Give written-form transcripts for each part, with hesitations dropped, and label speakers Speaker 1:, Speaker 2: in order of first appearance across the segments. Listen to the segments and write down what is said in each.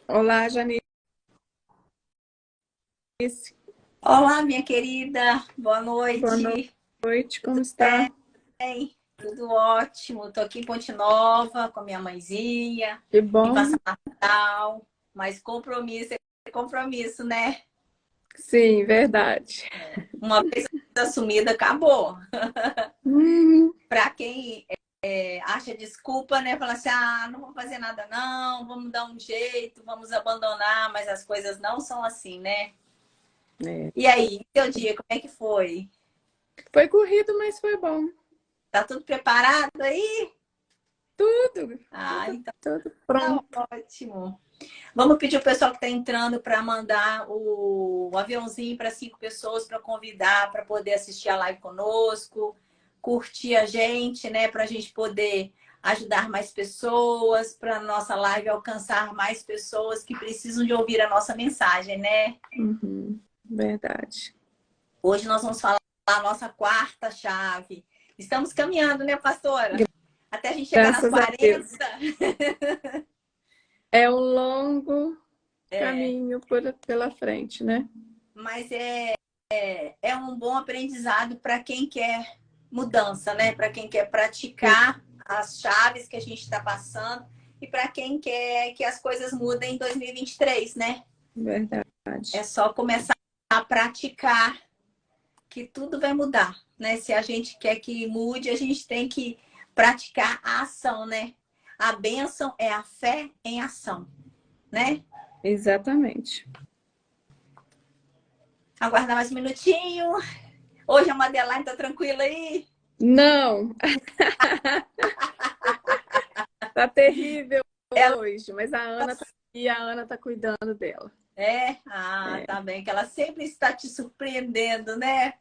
Speaker 1: Olá, Janice.
Speaker 2: Olá, minha querida, boa
Speaker 1: Boa
Speaker 2: noite.
Speaker 1: noite, como está?
Speaker 2: Bem, tudo ótimo. Tô aqui em Ponte Nova com a minha mãezinha,
Speaker 1: Que
Speaker 2: vim
Speaker 1: bom.
Speaker 2: passar Natal, mas compromisso é compromisso, né?
Speaker 1: Sim, verdade.
Speaker 2: Uma vez assumida, acabou.
Speaker 1: Hum,
Speaker 2: Para quem acha desculpa, né? Fala assim, não vou fazer nada não, vamos dar um jeito, vamos abandonar, mas as coisas não são assim, né?
Speaker 1: é.
Speaker 2: E aí, seu dia, como é que foi?
Speaker 1: Foi corrido, mas foi bom.
Speaker 2: Tá tudo preparado aí?
Speaker 1: Tudo,
Speaker 2: Então
Speaker 1: tudo
Speaker 2: tá
Speaker 1: pronto.
Speaker 2: ótimo. Vamos pedir o pessoal que está entrando para mandar o aviãozinho para 5 pessoas para convidar para poder assistir a live conosco, curtir a gente, né? Para a gente poder ajudar mais pessoas, para a nossa live alcançar mais pessoas que precisam de ouvir a nossa mensagem, né?
Speaker 1: Verdade.
Speaker 2: Hoje nós vamos falar a nossa quarta chave. Estamos caminhando, né, pastora? Até a gente chegar nas
Speaker 1: Graças a
Speaker 2: 40.
Speaker 1: Deus. É um longo caminho pela frente, né?
Speaker 2: Mas é um bom aprendizado para quem quer mudança, né? Para quem quer
Speaker 1: Sim,
Speaker 2: praticar as chaves que a gente está passando e para quem quer que as coisas mudem em 2023, né? É
Speaker 1: verdade.
Speaker 2: só começar a praticar que tudo vai mudar, né? Se a gente quer que mude, a gente tem que praticar a ação, né? A bênção é a fé em ação, né?
Speaker 1: Exatamente.
Speaker 2: Aguardar mais um minutinho. Hoje a Madeline tá tranquila aí?
Speaker 1: Não, tá terrível
Speaker 2: Ela
Speaker 1: hoje, mas a Ana tá aqui, a Ana tá cuidando dela.
Speaker 2: Tá bem, que ela sempre está te surpreendendo, né?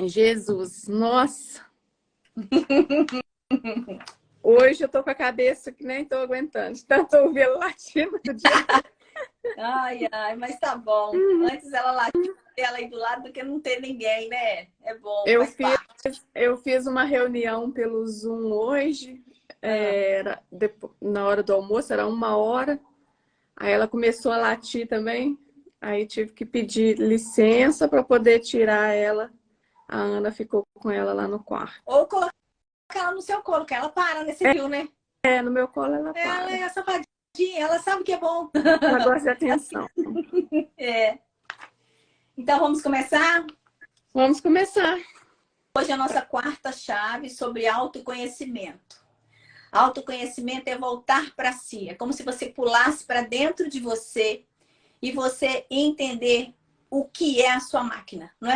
Speaker 1: Jesus, nossa. Hoje eu tô com a cabeça que nem tô aguentando, de tanto ouvir ela latindo o dia todo.
Speaker 2: Ai, mas tá bom. Antes ela latir ela aí do lado do que não ter ninguém, né? É bom,
Speaker 1: Eu
Speaker 2: faz
Speaker 1: fiz,
Speaker 2: parte.
Speaker 1: eu fiz uma reunião pelo Zoom hoje,
Speaker 2: Ah,
Speaker 1: na hora do almoço, era 1 hora. Aí ela começou a latir também. Aí tive que pedir licença para poder tirar ela. A Ana ficou com ela lá no quarto.
Speaker 2: ou colocar ela no seu colo, que ela para, né? Você viu, né?
Speaker 1: É, no meu colo ela
Speaker 2: Ela
Speaker 1: para.
Speaker 2: é safadinha, ela sabe que é bom.
Speaker 1: Ela gosta de atenção.
Speaker 2: É. Então vamos começar?
Speaker 1: Vamos começar.
Speaker 2: Hoje é a nossa quarta chave sobre autoconhecimento. Autoconhecimento é voltar para si. É como se você pulasse para dentro de você e você entender o que é a sua máquina. Não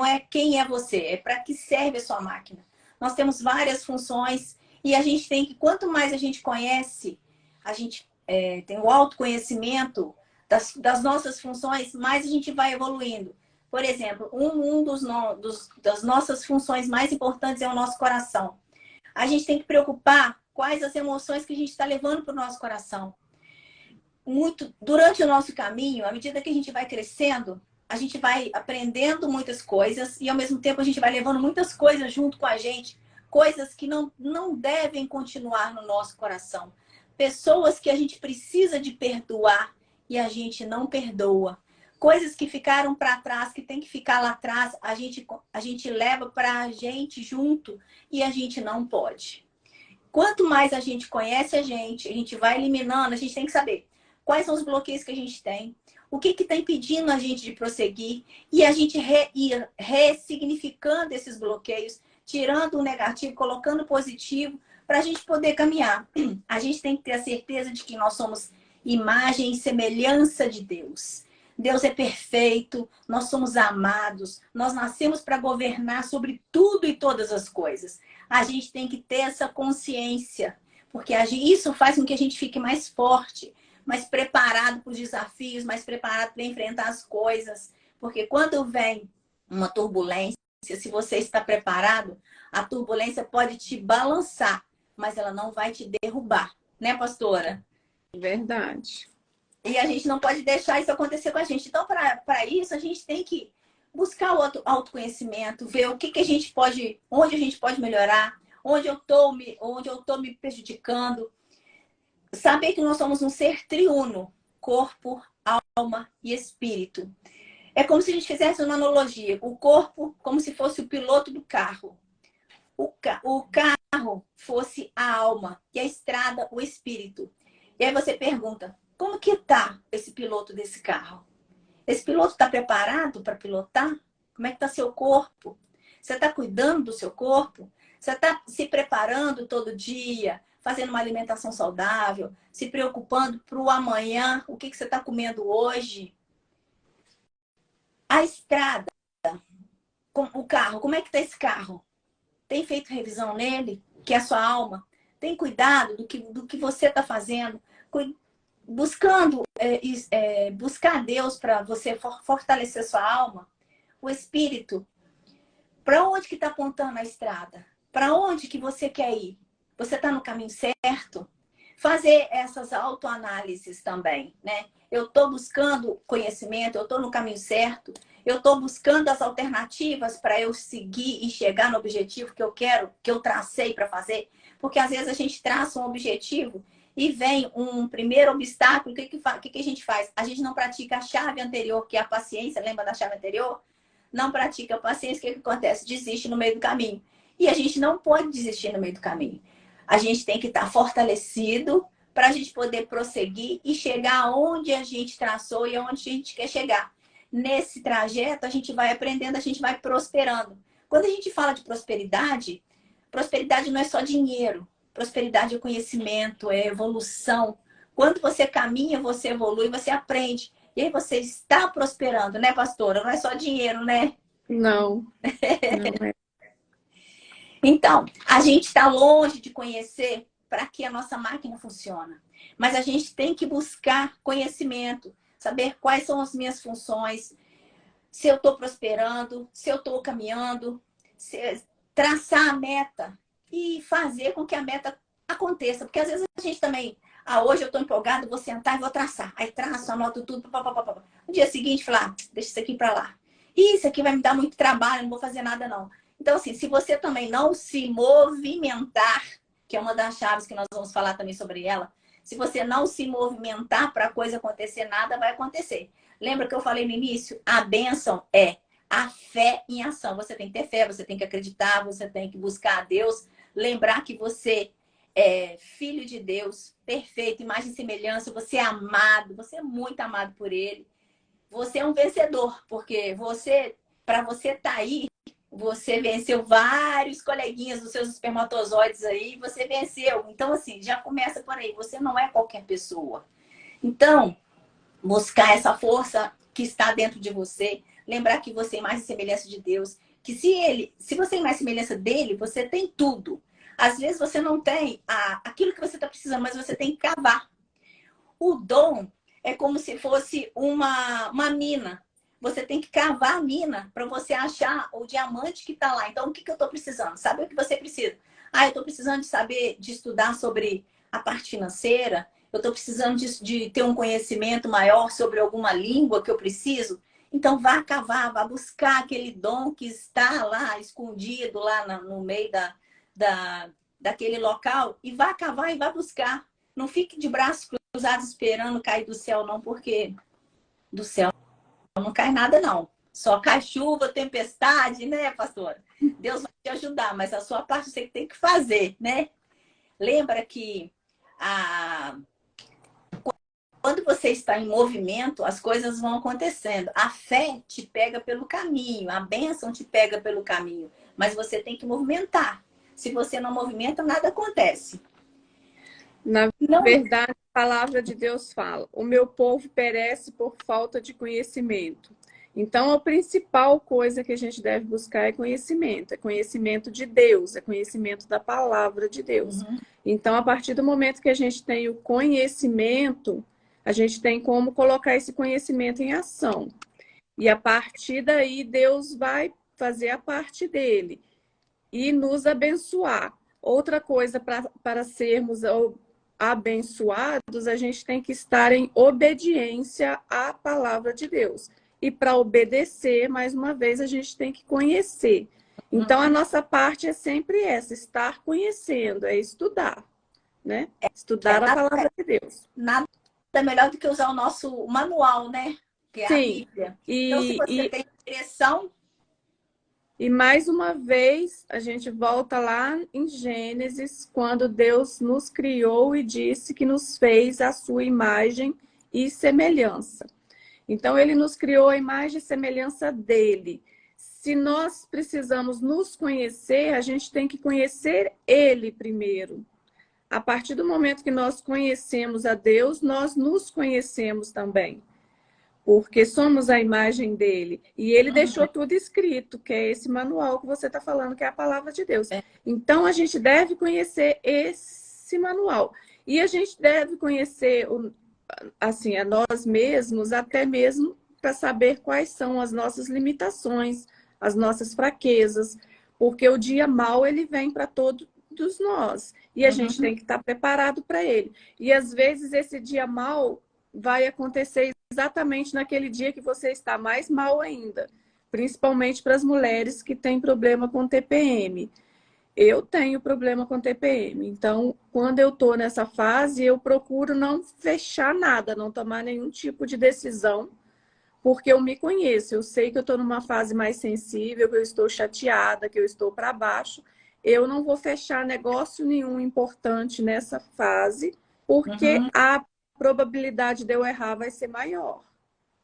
Speaker 2: é quem é você, é para que serve a sua máquina. Nós temos várias funções e a gente tem que, quanto mais a gente conhece, a gente tem o autoconhecimento das nossas funções, mais a gente vai evoluindo. Por exemplo, das nossas funções mais importantes é o nosso coração. A gente tem que preocupar quais as emoções que a gente está levando para o nosso coração. Durante o nosso caminho, à medida que a gente vai crescendo, a gente vai aprendendo muitas coisas e ao mesmo tempo a gente vai levando muitas coisas junto com a gente, coisas que não devem continuar no nosso coração. Pessoas que a gente precisa de perdoar e a gente não perdoa. Coisas que ficaram para trás, que tem que ficar lá atrás, a gente leva para a gente junto e a gente não pode. Quanto mais a gente conhece a gente vai eliminando, a gente tem que saber quais são os bloqueios que a gente tem, o que está impedindo a gente de prosseguir, e a gente ir ressignificando esses bloqueios, tirando o negativo, colocando o positivo, para a gente poder caminhar. A gente tem que ter a certeza de que nós somos imagem e semelhança de Deus. Deus é perfeito, nós somos amados, nós nascemos para governar sobre tudo e todas as coisas. A gente tem que ter essa consciência, porque isso faz com que a gente fique mais forte, mais preparado para os desafios, mais preparado para enfrentar as coisas. Porque quando vem uma turbulência, se você está preparado, a turbulência pode te balançar, mas ela não vai te derrubar, né, pastora?
Speaker 1: Verdade.
Speaker 2: E a gente não pode deixar isso acontecer com a gente. Então, para isso, a gente tem que buscar o autoconhecimento, ver o que a gente pode, onde a gente pode melhorar, onde eu tô me prejudicando. saber que nós somos um ser triuno, corpo, alma e espírito. É como se a gente fizesse uma analogia. O corpo como se fosse o piloto do carro. O carro fosse a alma e a estrada o espírito. E aí você pergunta, como que tá esse piloto desse carro? Esse piloto está preparado para pilotar? Como é que está seu corpo? Você está cuidando do seu corpo? Você está se preparando todo dia, fazendo uma alimentação saudável, se preocupando para o amanhã, o que você está comendo hoje? A estrada, o carro, como é que está esse carro? Tem feito revisão nele, que é a sua alma? Tem cuidado do que você está fazendo? Buscando buscar Deus para você fortalecer sua alma? O espírito, para onde que está apontando a estrada? Para onde que você quer ir? Você está no caminho certo? Fazer essas autoanálises também, né? Eu estou buscando conhecimento, eu estou no caminho certo, eu estou buscando as alternativas para eu seguir e chegar no objetivo que eu quero, que eu tracei para fazer. Porque às vezes a gente traça um objetivo e vem um primeiro obstáculo, o que a gente faz? A gente não pratica a chave anterior, que é a paciência, lembra da chave anterior? Não pratica a paciência, o que acontece? Desiste no meio do caminho. E a gente não pode desistir no meio do caminho. A gente tem que estar fortalecido para a gente poder prosseguir e chegar aonde a gente traçou e aonde a gente quer chegar. Nesse trajeto, a gente vai aprendendo, a gente vai prosperando. Quando a gente fala de prosperidade, prosperidade não é só dinheiro. Prosperidade é conhecimento, é evolução. Quando você caminha, você evolui, você aprende. E aí você está prosperando, né, pastora? Não é só dinheiro, né?
Speaker 1: Não, não é.
Speaker 2: Então, a gente está longe de conhecer para que a nossa máquina funciona. Mas a gente tem que buscar conhecimento, saber quais são as minhas funções, se eu estou prosperando, se eu estou caminhando, traçar a meta e fazer com que a meta aconteça. Porque às vezes a gente também, hoje eu estou empolgado, vou sentar e vou traçar. Aí traço, anoto tudo, papapá. No dia seguinte, falar, deixa isso aqui para lá. Isso aqui vai me dar muito trabalho, não vou fazer nada não. Então, assim, se você também não se movimentar, que é uma das chaves que nós vamos falar também sobre ela, se você não se movimentar para a coisa acontecer, nada vai acontecer. Lembra que eu falei no início? A bênção é a fé em ação. Você tem que ter fé, você tem que acreditar, você tem que buscar a Deus, lembrar que você é filho de Deus, perfeito, imagem e semelhança, você é amado, você é muito amado por Ele. Você é um vencedor, porque para você estar aí, você venceu vários coleguinhas dos seus espermatozoides aí, você venceu. Então, assim, já começa por aí. Você não é qualquer pessoa. Então, buscar essa força que está dentro de você, lembrar que você é mais semelhança de Deus, que se você é mais semelhança dele, você tem tudo. Às vezes você não tem aquilo que você está precisando, mas você tem que cavar. O dom é como se fosse uma mina. Você tem que cavar a mina para você achar o diamante que está lá. Então, o que eu estou precisando? Sabe o que você precisa? Eu estou precisando de saber, de estudar sobre a parte financeira. Eu estou precisando de ter um conhecimento maior sobre alguma língua que eu preciso. Então, vá cavar, vá buscar aquele dom que está lá, escondido, lá no meio daquele local. E vá cavar e vá buscar. Não fique de braços cruzados esperando cair do céu, não, porque do céu não cai nada, não. Só cai chuva, tempestade, né, pastora? Deus vai te ajudar, mas a sua parte você tem que fazer, né? Lembra que quando você está em movimento, as coisas vão acontecendo. A fé te pega pelo caminho, a bênção te pega pelo caminho, mas você tem que movimentar. Se você não movimenta, nada acontece.
Speaker 1: Na verdade, a palavra de Deus fala: o meu povo perece por falta de conhecimento. Então, a principal coisa que a gente deve buscar é conhecimento de Deus, é conhecimento da palavra de Deus.
Speaker 2: Uhum.
Speaker 1: Então, a partir do momento que a gente tem o conhecimento, a gente tem como colocar esse conhecimento em ação. E a partir daí, Deus vai fazer a parte dele e nos abençoar. Outra coisa para sermos abençoados, a gente tem que estar em obediência à palavra de Deus. E para obedecer, mais uma vez, a gente tem que conhecer. Então, a nossa parte é sempre essa, estar conhecendo, é estudar. né? Estudar a palavra de Deus.
Speaker 2: Nada melhor do que usar o nosso manual, né? Que é a
Speaker 1: Sim.
Speaker 2: Bíblia. Então, se você tem direção...
Speaker 1: E mais uma vez, a gente volta lá em Gênesis, quando Deus nos criou e disse que nos fez a sua imagem e semelhança. Então, ele nos criou a imagem e semelhança dele. Se nós precisamos nos conhecer, a gente tem que conhecer ele primeiro. A partir do momento que nós conhecemos a Deus, nós nos conhecemos também. Porque somos a imagem dele. E ele deixou tudo escrito, que é esse manual que você está falando, que é a palavra de Deus. Então, a gente deve conhecer esse manual. E a gente deve conhecer assim, a nós mesmos, até mesmo para saber quais são as nossas limitações, as nossas fraquezas. Porque o dia mau, ele vem para todos nós. E a gente tem que estar preparado para ele. E, às vezes, esse dia mau vai acontecer exatamente naquele dia que você está mais mal ainda, principalmente para as mulheres que têm problema com TPM. Eu tenho problema com TPM, então quando eu estou nessa fase, eu procuro não fechar nada, não tomar nenhum tipo de decisão, porque eu me conheço, eu sei que eu estou numa fase mais sensível, que eu estou chateada, que eu estou para baixo, eu não vou fechar negócio nenhum importante nessa fase, porque a probabilidade de eu errar vai ser maior.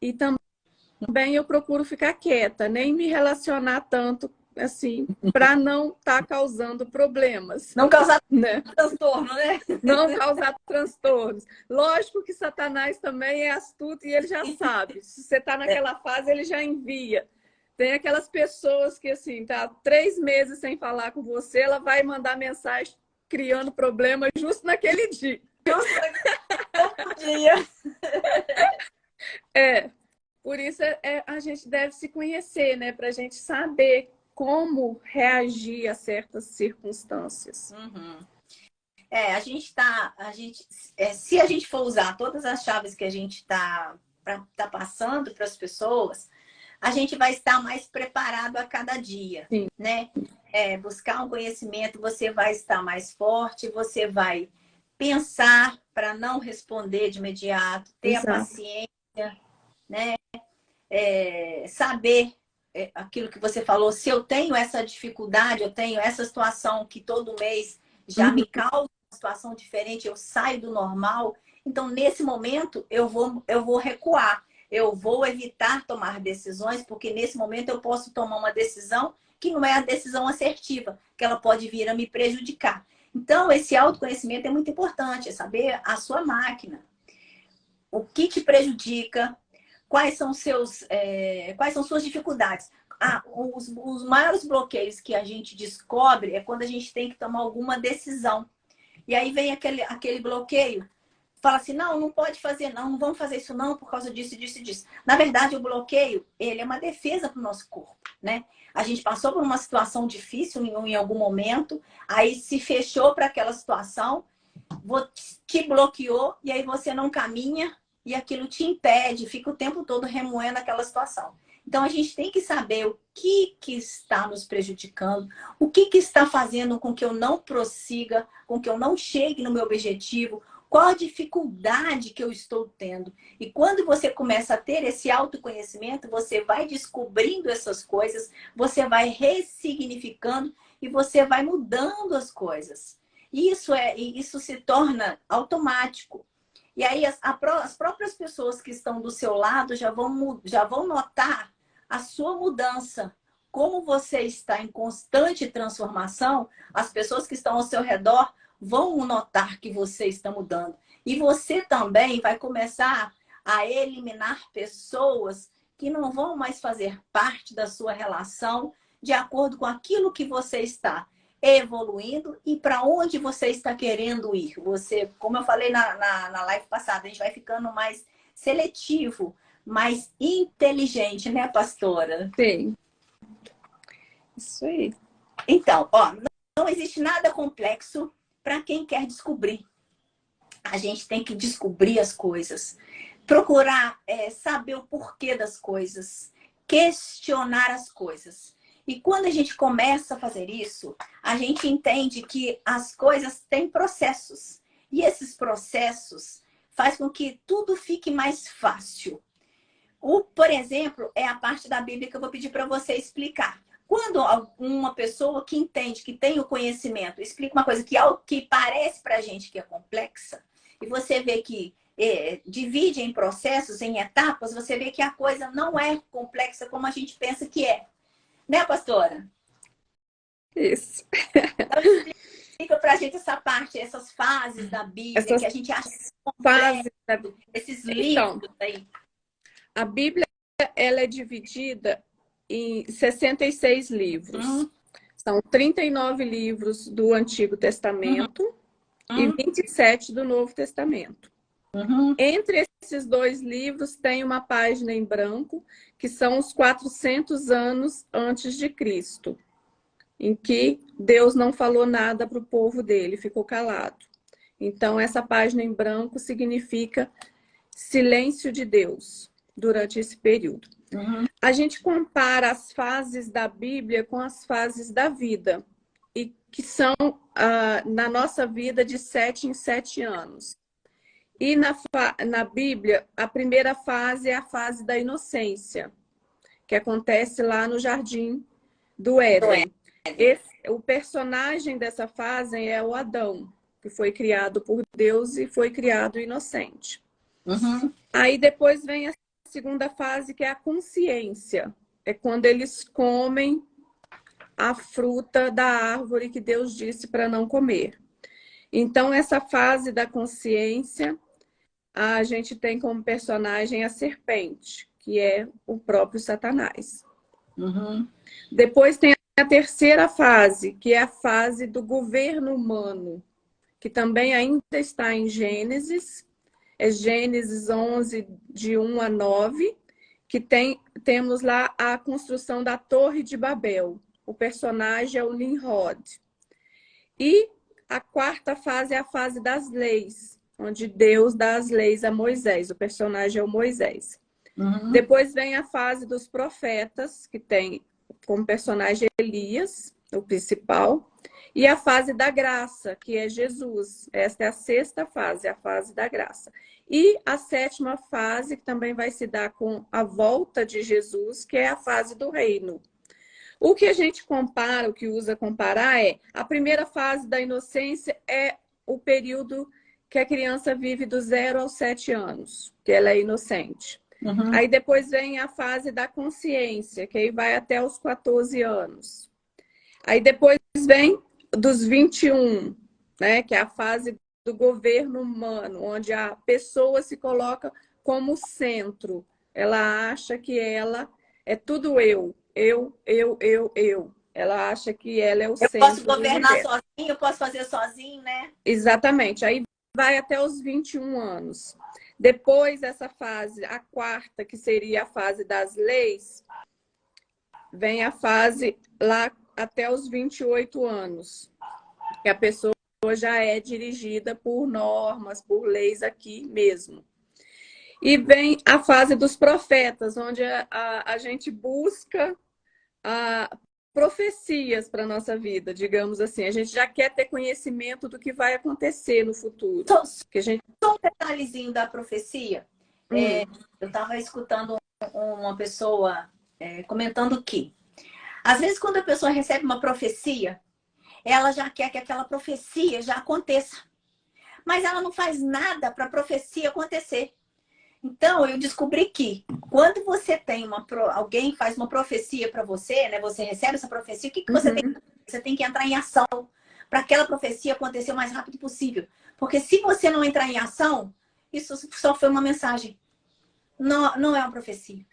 Speaker 1: E também eu procuro ficar quieta, nem me relacionar tanto, assim, para não estar causando problemas.
Speaker 2: Não causar
Speaker 1: né?
Speaker 2: transtorno, né?
Speaker 1: Não causar transtornos. Lógico que Satanás também é astuto e ele já sabe. Se você está naquela fase, ele já envia. Tem aquelas pessoas que, assim, tá 3 meses sem falar com você, ela vai mandar mensagem criando problema justo naquele dia.
Speaker 2: Todo dia.
Speaker 1: Por isso a gente deve se conhecer, né? Para a gente saber como reagir a certas circunstâncias.
Speaker 2: Se a gente for usar todas as chaves que a gente tá passando para as pessoas, a gente vai estar mais preparado a cada dia,
Speaker 1: Sim.
Speaker 2: né? Buscar um conhecimento, você vai estar mais forte, você vai pensar para não responder de imediato, ter
Speaker 1: Exato.
Speaker 2: a paciência, né? Saber aquilo que você falou, se eu tenho essa dificuldade, eu tenho essa situação que todo mês já me causa uma situação diferente, eu saio do normal, então nesse momento eu vou recuar, eu vou evitar tomar decisões, porque nesse momento eu posso tomar uma decisão que não é a decisão assertiva, que ela pode vir a me prejudicar. Então, esse autoconhecimento é muito importante, é saber a sua máquina, o que te prejudica, quais são suas dificuldades. Os maiores bloqueios que a gente descobre é quando a gente tem que tomar alguma decisão. E aí vem aquele bloqueio, fala assim, não pode fazer, não vamos fazer isso não, por causa disso, disso e disso. Na verdade, o bloqueio, ele é uma defesa para o nosso corpo, né? A gente passou por uma situação difícil em algum momento, aí se fechou para aquela situação, te bloqueou, e aí você não caminha, e aquilo te impede, fica o tempo todo remoendo aquela situação. Então, a gente tem que saber o que está nos prejudicando, o que está fazendo com que eu não prossiga, com que eu não chegue no meu objetivo, qual a dificuldade que eu estou tendo. E quando você começa a ter esse autoconhecimento, você vai descobrindo essas coisas, você vai ressignificando e você vai mudando as coisas. Isso se torna automático. E aí as próprias pessoas que estão do seu lado já vão notar a sua mudança. Como você está em constante transformação, as pessoas que estão ao seu redor vão notar que você está mudando. E você também vai começar a eliminar pessoas que não vão mais fazer parte da sua relação de acordo com aquilo que você está evoluindo e para onde você está querendo ir. Você, como eu falei na live passada, a gente vai ficando mais seletivo, mais inteligente, né, pastora?
Speaker 1: Sim. Isso aí.
Speaker 2: Então, não existe nada complexo para quem quer descobrir. A gente tem que descobrir as coisas, procurar saber o porquê das coisas, questionar as coisas. E quando a gente começa a fazer isso, a gente entende que as coisas têm processos. E esses processos faz com que tudo fique mais fácil. Por exemplo, é a parte da Bíblia que eu vou pedir para você explicar. Quando uma pessoa que entende, que tem o conhecimento, explica uma coisa que parece para a gente que é complexa, e você vê que divide em processos, em etapas, você vê que a coisa não é complexa como a gente pensa que é. Né, pastora?
Speaker 1: Isso.
Speaker 2: Então, explica pra gente essa parte, essas fases da Bíblia, que a gente acha
Speaker 1: fases
Speaker 2: complexo, esses
Speaker 1: Então,
Speaker 2: livros aí.
Speaker 1: a Bíblia, ela é dividida em 66 livros. São 39 livros do Antigo Testamento e 27 do Novo Testamento. Entre esses dois livros tem uma página em branco, que são os 400 anos antes de Cristo, em que Deus não falou nada para o povo dele, ficou calado. Então, essa página em branco significa silêncio de Deus durante esse período. A gente compara as fases da Bíblia com as fases da vida, e que são, na nossa vida, de 7 em 7 anos. E na Bíblia, a primeira fase é a fase da inocência, que acontece lá no Jardim do Éden. O personagem dessa fase é o Adão, que foi criado por Deus e foi criado inocente. Aí depois vem a segunda fase, que é a consciência. É quando eles comem a fruta da árvore que Deus disse para não comer. Então, essa fase da consciência, a gente tem como personagem a serpente, que é o próprio Satanás. Depois tem a terceira fase, que é a fase do governo humano, que também ainda está em Gênesis. É Gênesis 11, de 1 a 9, que temos lá a construção da Torre de Babel. O personagem é o Nimrod. E a quarta fase é a fase das leis, onde Deus dá as leis a Moisés. O personagem é o Moisés. Depois vem a fase dos profetas, que tem como personagem Elias, o principal. E a fase da graça, que é Jesus. Esta é a sexta fase, a fase da graça. E a sétima fase, que também vai se dar com a volta de Jesus, que é a fase do reino. O que a gente compara, o que usa comparar é, a primeira fase da inocência é o período que a criança vive do 0 aos 7 anos, que ela é inocente. Aí depois vem a fase da consciência, que aí vai até os 14 anos. Aí depois vem dos 21, né, que é a fase do governo humano, onde a pessoa se coloca como centro. Ela acha que ela é tudo eu. Ela acha que ela é o centro.
Speaker 2: Eu posso governar sozinho, eu posso fazer sozinho, né?
Speaker 1: Exatamente. Aí vai até os 21 anos. Depois dessa fase, a quarta, que seria a fase das leis, vem a fase lá até os 28 anos, que a pessoa já é dirigida por normas, por leis aqui mesmo. E vem a fase dos profetas, onde a gente busca profecias para a nossa vida, digamos assim. A gente já quer ter conhecimento do que vai acontecer no futuro.
Speaker 2: Só um detalhezinho da profecia. Eu estava escutando uma pessoa comentando que, às vezes, quando a pessoa recebe uma profecia, ela já quer que aquela profecia já aconteça. Mas ela não faz nada para a profecia acontecer. Então, eu descobri que quando você tem alguém faz uma profecia para você, né? Você recebe essa profecia, o que você tem? Você tem que entrar em ação para aquela profecia acontecer o mais rápido possível. Porque se você não entrar em ação, isso só foi uma mensagem. Não é uma profecia.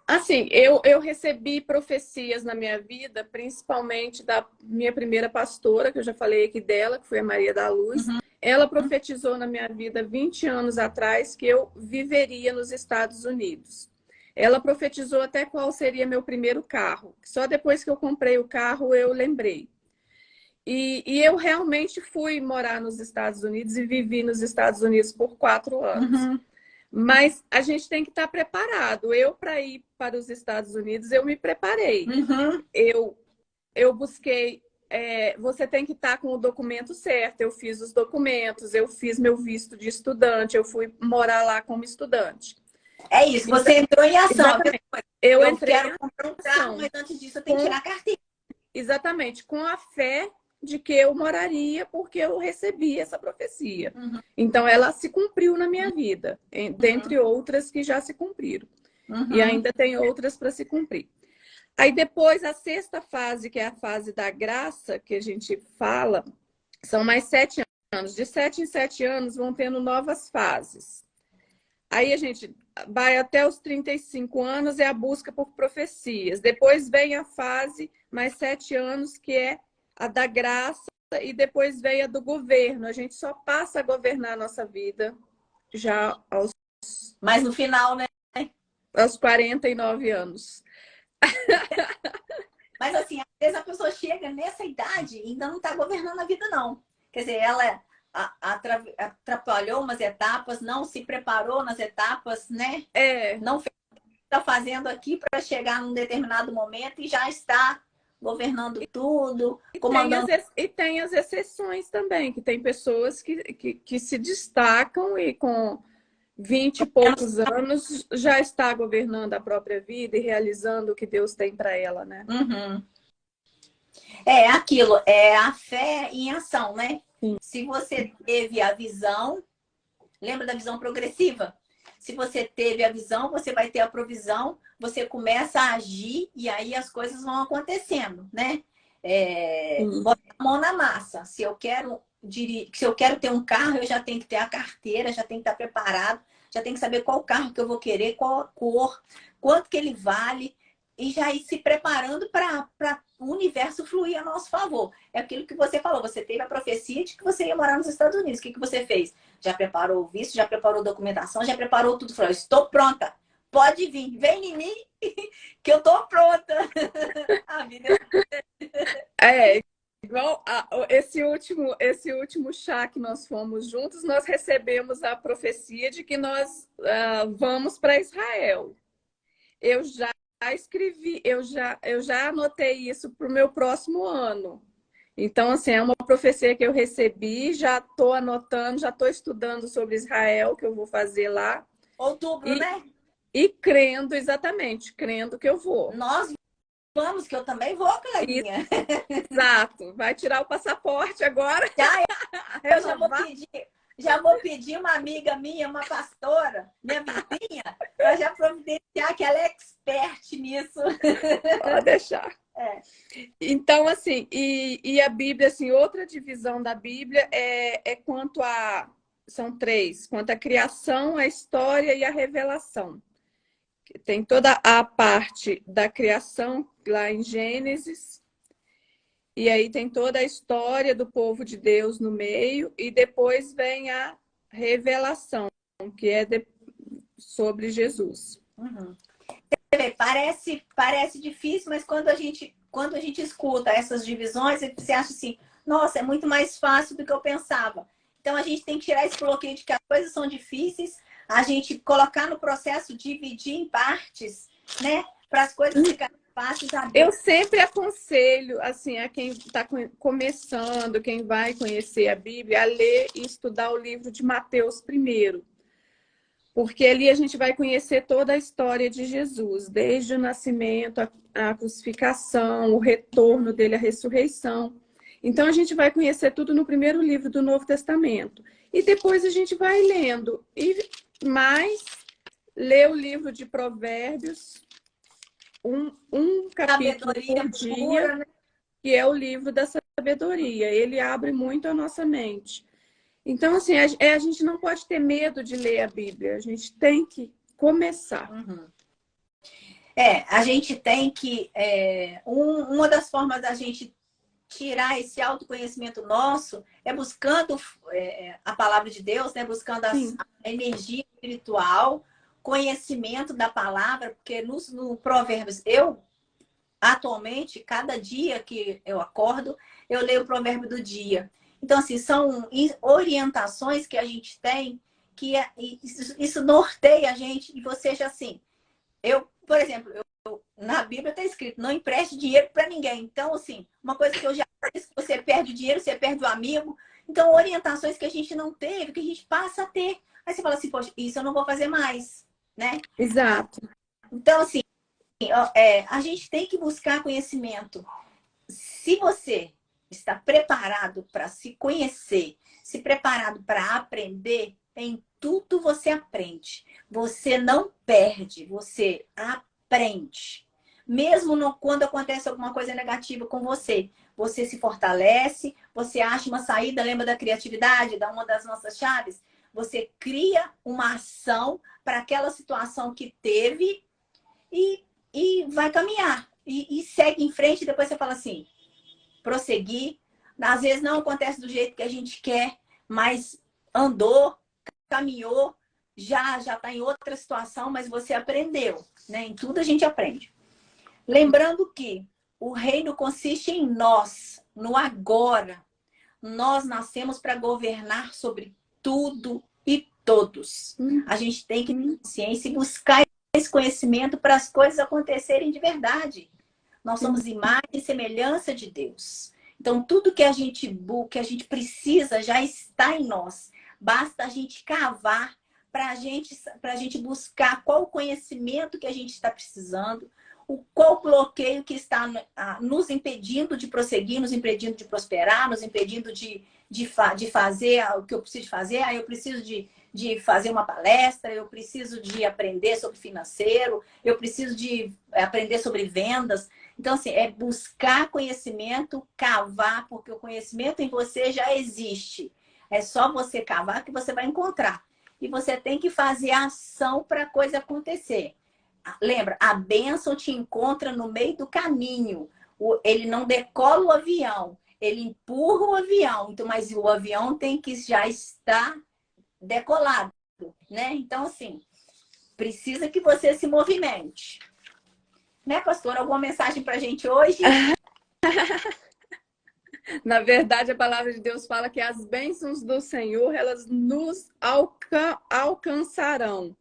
Speaker 1: Assim, eu recebi profecias na minha vida, principalmente da minha primeira pastora, que eu já falei aqui dela, que foi a Maria da Luz. Ela profetizou na minha vida 20 anos atrás que eu viveria nos Estados Unidos. Ela profetizou até qual seria meu primeiro carro. Só depois que eu comprei o carro eu lembrei. E eu realmente fui morar nos Estados Unidos e vivi nos Estados Unidos por 4 anos. Mas a gente tem que estar preparado. Eu, para ir para os Estados Unidos, eu me preparei. Eu busquei você tem que estar com o documento certo. Eu fiz os documentos, eu fiz meu visto de estudante, eu fui morar lá como estudante.
Speaker 2: É isso, você entrou em ação.
Speaker 1: Exatamente. Eu entrei
Speaker 2: quero comprar um carro, mas antes disso eu tenho que tirar a carteira.
Speaker 1: Exatamente, com a fé de que eu moraria porque eu recebi essa profecia.
Speaker 2: Uhum.
Speaker 1: Então, ela se cumpriu na minha vida, dentre outras que já se cumpriram.
Speaker 2: Uhum.
Speaker 1: E ainda tem outras para se cumprir. Aí depois, a sexta fase, que é a fase da graça, que a gente fala, são mais 7 anos. De 7 em 7 anos vão tendo novas fases. Aí a gente vai até os 35 anos, é a busca por profecias. Depois vem a fase, mais 7 anos, que é a da graça, e depois vem a do governo. A gente só passa a governar a nossa vida já aos...
Speaker 2: Mas no final, né?
Speaker 1: Aos 49 anos.
Speaker 2: Mas assim, às vezes a pessoa chega nessa idade e ainda não está governando a vida, não. Quer dizer, ela atrapalhou umas etapas, não se preparou nas etapas, né? Não fez o que está fazendo aqui para chegar num determinado momento e já está governando tudo, comandando.
Speaker 1: E tem as exceções também, que tem pessoas que se destacam e com 20 e poucos anos já está governando a própria vida e realizando o que Deus tem para ela, né?
Speaker 2: Uhum. É aquilo, é a fé em ação, né? Sim. Se você teve a visão, lembra da visão progressiva? Se você teve a visão, você vai ter a provisão, você começa a agir e aí as coisas vão acontecendo, né? Bota a mão na massa. Se eu quero ter um carro, eu já tenho que ter a carteira, já tenho que estar preparado, já tenho que saber qual carro que eu vou querer, qual a cor, quanto que ele vale, e já ir se preparando para o universo fluir a nosso favor. É aquilo que você falou, você teve a profecia de que você ia morar nos Estados Unidos. O que você fez? Já preparou o visto, já preparou a documentação, já preparou tudo. Falou, estou pronta, pode vir, vem em mim que eu estou pronta. A vida
Speaker 1: igual esse último chá que nós fomos juntos, nós recebemos a profecia de que nós vamos para Israel. Eu já escrevi, eu já anotei isso para o meu próximo ano. Então, assim, é uma profecia que eu recebi, já estou anotando, já estou estudando sobre Israel, que eu vou fazer lá.
Speaker 2: Outubro, né?
Speaker 1: E crendo, exatamente, crendo que eu vou.
Speaker 2: Nós vamos, que eu também vou, Cleitinha.
Speaker 1: Exato. Vai tirar o passaporte agora.
Speaker 2: Eu já vou pedir uma amiga minha, uma pastora, minha vizinha, para já providenciar que ela é expert nisso.
Speaker 1: Pode deixar. Então, assim, e a Bíblia, assim, outra divisão da Bíblia é quanto a... São 3. Quanto à criação, a história e a revelação. Tem toda a parte da criação lá em Gênesis. E aí tem toda a história do povo de Deus no meio. E depois vem a revelação, que é sobre Jesus.
Speaker 2: Uhum. Parece difícil, mas quando a gente escuta essas divisões, você acha assim, nossa, é muito mais fácil do que eu pensava. Então a gente tem que tirar esse bloqueio de que as coisas são difíceis, a gente colocar no processo, dividir em partes, né? Para as coisas ficarem fáceis.
Speaker 1: Eu sempre aconselho, assim, a quem está começando, quem vai conhecer a Bíblia, a ler e estudar o livro de Mateus primeiro. Porque ali a gente vai conhecer toda a história de Jesus, desde o nascimento, a crucificação, o retorno dele, a ressurreição. Então a gente vai conhecer tudo no primeiro livro do Novo Testamento. E depois a gente vai lendo. E mais, ler o livro de Provérbios, um capítulo por dia, pura, né? Que é o livro da sabedoria. Ele abre muito a nossa mente. Então, assim, a gente não pode ter medo de ler a Bíblia. A gente tem que começar.
Speaker 2: Uhum. A gente tem que... uma das formas da gente tirar esse autoconhecimento nosso é buscando a palavra de Deus, né? Buscando a energia espiritual, conhecimento da palavra, porque no Provérbios, atualmente, cada dia que eu acordo, eu leio o provérbio do dia. Então, assim, são orientações que a gente tem, isso norteia a gente, e você já assim... por exemplo, Na Bíblia está escrito, não empreste dinheiro para ninguém. Então, assim, uma coisa que eu já disse, você perde o dinheiro, você perde o amigo. Então, orientações que a gente não teve, que a gente passa a ter. Aí você fala assim, poxa, isso eu não vou fazer mais, né?
Speaker 1: Exato.
Speaker 2: Então, assim, a gente tem que buscar conhecimento. Se você está preparado para se conhecer, se preparado para aprender, em tudo você aprende. Você não perde, você aprende. Mesmo quando acontece alguma coisa negativa com você, você se fortalece, você acha uma saída, lembra da criatividade, da uma das nossas chaves? Você cria uma ação para aquela situação que teve e vai caminhar. E segue em frente, e depois você fala assim, prosseguir. Às vezes não acontece do jeito que a gente quer, mas andou, caminhou, já está em outra situação, mas você aprendeu, né? Em tudo a gente aprende. Lembrando que o reino consiste em nós, no agora. Nós nascemos para governar sobre tudo e todos. A gente tem que ter consciência e buscar esse conhecimento para as coisas acontecerem de verdade. Nós somos imagem e semelhança de Deus. Então, tudo que a gente precisa já está em nós. Basta a gente cavar para a gente buscar qual o conhecimento que a gente está precisando, qual bloqueio que está nos impedindo de prosseguir, nos impedindo de prosperar, nos impedindo de fazer o que eu preciso fazer. Aí eu preciso de fazer uma palestra, eu preciso de aprender sobre financeiro, eu preciso de aprender sobre vendas. Então, assim, é buscar conhecimento, cavar, porque o conhecimento em você já existe. É só você cavar que você vai encontrar. E você tem que fazer ação para a coisa acontecer. Lembra, a bênção te encontra no meio do caminho. Ele não decola o avião, ele empurra o avião. Então, mas o avião tem que já estar decolado, né? Então, assim, precisa que você se movimente. Né, pastora? Alguma mensagem para a gente hoje?
Speaker 1: Na verdade, a palavra de Deus fala que as bênçãos do Senhor, elas nos alcançarão.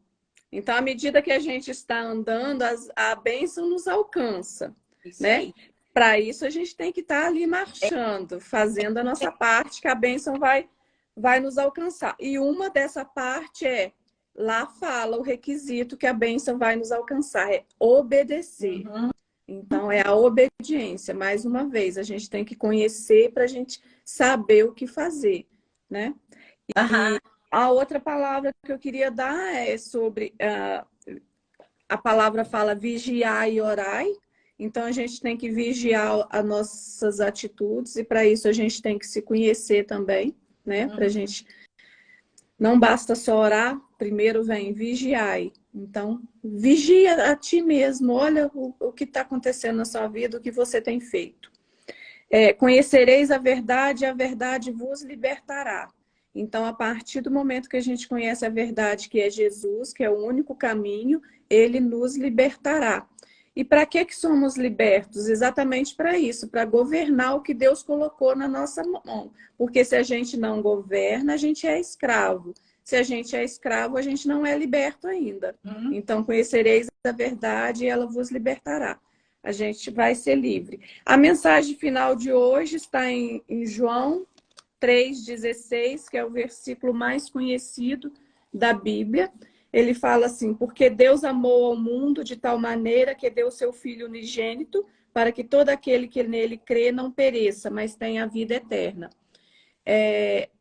Speaker 1: Então, à medida que a gente está andando, a bênção nos alcança,
Speaker 2: Isso
Speaker 1: né?
Speaker 2: aí.
Speaker 1: Para isso, a gente tem que estar ali marchando, fazendo a nossa parte, que a bênção vai nos alcançar. E uma dessa parte lá fala o requisito que a bênção vai nos alcançar, é obedecer.
Speaker 2: Uhum.
Speaker 1: Então, é a obediência. Mais uma vez, a gente tem que conhecer para a gente saber o que fazer, né? E a outra palavra que eu queria dar é sobre... a palavra fala vigiar e orai. Então, a gente tem que vigiar as nossas atitudes e para isso a gente tem que se conhecer também, né? Para a gente... Não basta só orar, primeiro vem vigiar. Então, vigia a ti mesmo, olha o que está acontecendo na sua vida, o que você tem feito. Conhecereis a verdade vos libertará. Então, a partir do momento que a gente conhece a verdade, que é Jesus, que é o único caminho, ele nos libertará. E para que somos libertos? Exatamente para isso, para governar o que Deus colocou na nossa mão. Porque se a gente não governa, a gente é escravo. Se a gente é escravo, a gente não é liberto ainda. Então, conhecereis a verdade e ela vos libertará. A gente vai ser livre. A mensagem final de hoje está em João 3,16, que é o versículo mais conhecido da Bíblia. Ele fala assim, porque Deus amou ao mundo de tal maneira que deu seu Filho unigênito para que todo aquele que nele crê não pereça, mas tenha a vida eterna.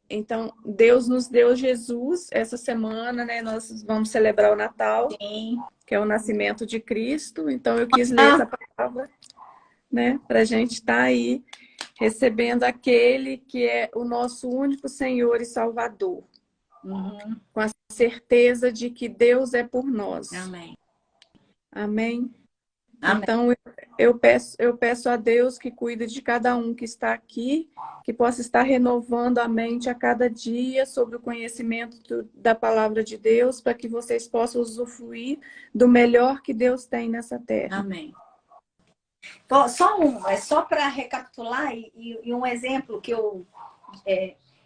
Speaker 1: Então, Deus nos deu Jesus essa semana, né? Nós vamos celebrar o Natal,
Speaker 2: Sim.
Speaker 1: Que é o nascimento de Cristo. Então, eu quis ler essa palavra, né? Para a gente estar aí recebendo aquele que é o nosso único Senhor e Salvador. Com a certeza de que Deus é por nós.
Speaker 2: Amém.
Speaker 1: Amém?
Speaker 2: Amém.
Speaker 1: Então, eu peço a Deus que cuide de cada um que está aqui, que possa estar renovando a mente a cada dia sobre o conhecimento da palavra de Deus, para que vocês possam usufruir do melhor que Deus tem nessa terra.
Speaker 2: Amém. Só para recapitular e um exemplo que eu...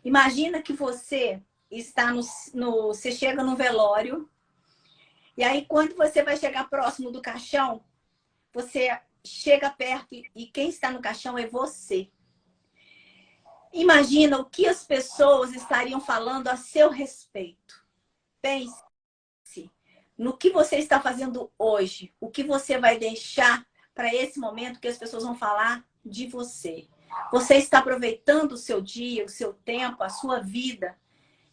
Speaker 2: imagina que você está você chega no velório, e aí quando você vai chegar próximo do caixão, você chega perto e quem está no caixão é você. Imagina o que as pessoas estariam falando a seu respeito. Pense no que você está fazendo hoje, o que você vai deixar para esse momento que as pessoas vão falar de você. Você está aproveitando o seu dia, o seu tempo, a sua vida,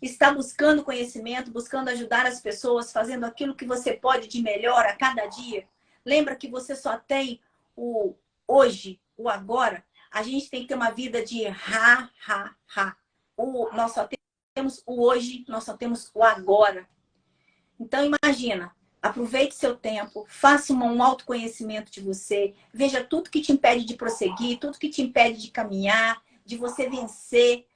Speaker 2: está buscando conhecimento, buscando ajudar as pessoas, fazendo aquilo que você pode de melhor a cada dia. Lembra que você só tem o hoje, o agora. A gente tem que ter uma vida de ha. Nós só temos o hoje, nós só temos o agora. Então, imagina, aproveite seu tempo, faça um autoconhecimento de você, veja tudo que te impede de prosseguir, tudo que te impede de caminhar, de você vencer.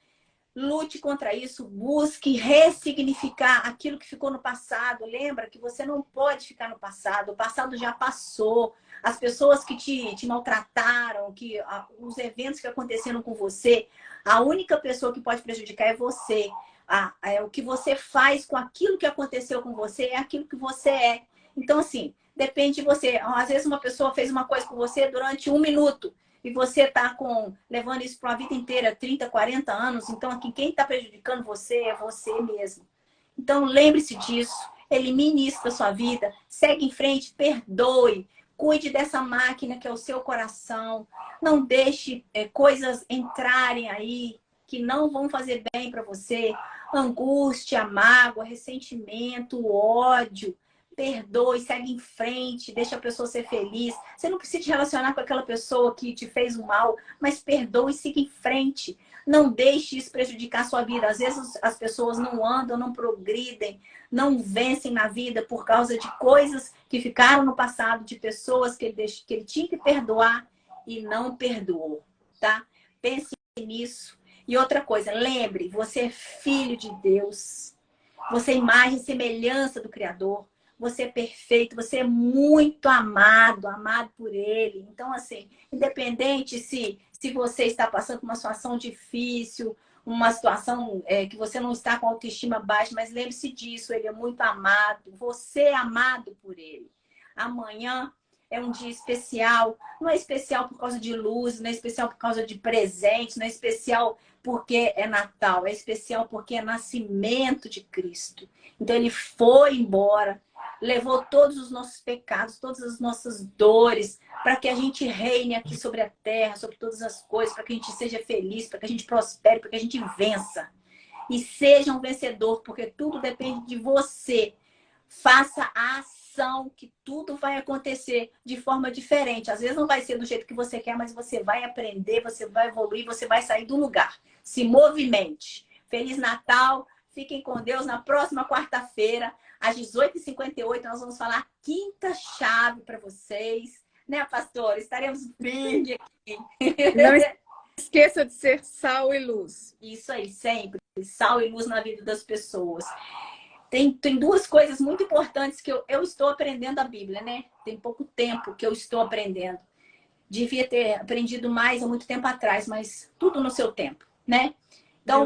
Speaker 2: Lute contra isso, busque ressignificar aquilo que ficou no passado. Lembra que você não pode ficar no passado, o passado já passou. As pessoas que te maltrataram, os eventos que aconteceram com você, a única pessoa que pode prejudicar é você. O que você faz com aquilo que aconteceu com você é aquilo que você é. Então, assim, depende de você. Às vezes uma pessoa fez uma coisa com você durante 1 minuto e você está levando isso para uma vida inteira, 30, 40 anos. Então, aqui, quem está prejudicando você é você mesmo. Então, lembre-se disso. Elimine isso da sua vida. Segue em frente, perdoe. Cuide dessa máquina que é o seu coração. Não deixe coisas entrarem aí que não vão fazer bem para você. Angústia, mágoa, ressentimento, ódio. Perdoe, segue em frente, deixa a pessoa ser feliz. Você não precisa se relacionar com aquela pessoa que te fez o mal, mas perdoe e siga em frente. Não deixe isso prejudicar a sua vida. Às vezes as pessoas não andam, não progridem, não vencem na vida por causa de coisas que ficaram no passado, de pessoas que ele tinha que perdoar e não perdoou, tá? Pense nisso. E outra coisa, lembre, você é filho de Deus. Você é imagem e semelhança do Criador. Você é perfeito, você é muito amado, amado por Ele. Então, assim, independente se você está passando por uma situação difícil, uma situação que você não está com autoestima baixa, mas lembre-se disso, Ele é muito amado. Você é amado por Ele. Amanhã é um dia especial. Não é especial por causa de luz, não é especial por causa de presentes, não é especial porque é Natal. É especial porque é nascimento de Cristo. Então, Ele foi embora, levou todos os nossos pecados, todas as nossas dores, para que a gente reine aqui sobre a terra, sobre todas as coisas, para que a gente seja feliz, para que a gente prospere, para que a gente vença. E seja um vencedor, porque tudo depende de você. Faça a ação, que tudo vai acontecer de forma diferente. Às vezes não vai ser do jeito que você quer, mas você vai aprender, você vai evoluir, você vai sair do lugar. Se movimente. Feliz Natal, fiquem com Deus. Na próxima quarta-feira, às 18h58, nós vamos falar quinta chave para vocês. Né, pastor? Estaremos firmes aqui.
Speaker 1: Não esqueça de ser sal e luz.
Speaker 2: Isso aí, sempre. Sal e luz na vida das pessoas. Tem 2 coisas muito importantes que eu estou aprendendo a Bíblia, né? Tem pouco tempo que eu estou aprendendo. Devia ter aprendido mais há muito tempo atrás, mas tudo no seu tempo, né? Então,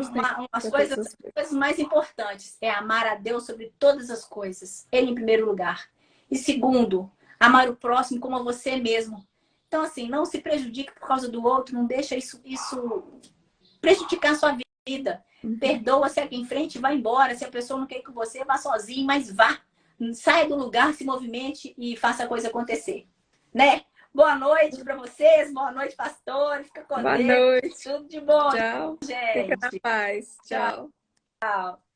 Speaker 2: as coisas mais importantes é amar a Deus sobre todas as coisas. Ele em primeiro lugar. E segundo, amar o próximo como a você mesmo. Então, assim, não se prejudique por causa do outro. Não deixa isso prejudicar a sua vida. Perdoa, segue em frente, vai embora. Se a pessoa não quer ir com você, vá sozinho, mas vá. Saia do lugar, se movimente e faça a coisa acontecer. Né? Boa noite para vocês. Boa noite, pastor. Fica com Deus.
Speaker 1: Boa noite.
Speaker 2: Tudo de bom.
Speaker 1: Tchau.
Speaker 2: Gente.
Speaker 1: Fica na paz. Tchau.
Speaker 2: Tchau.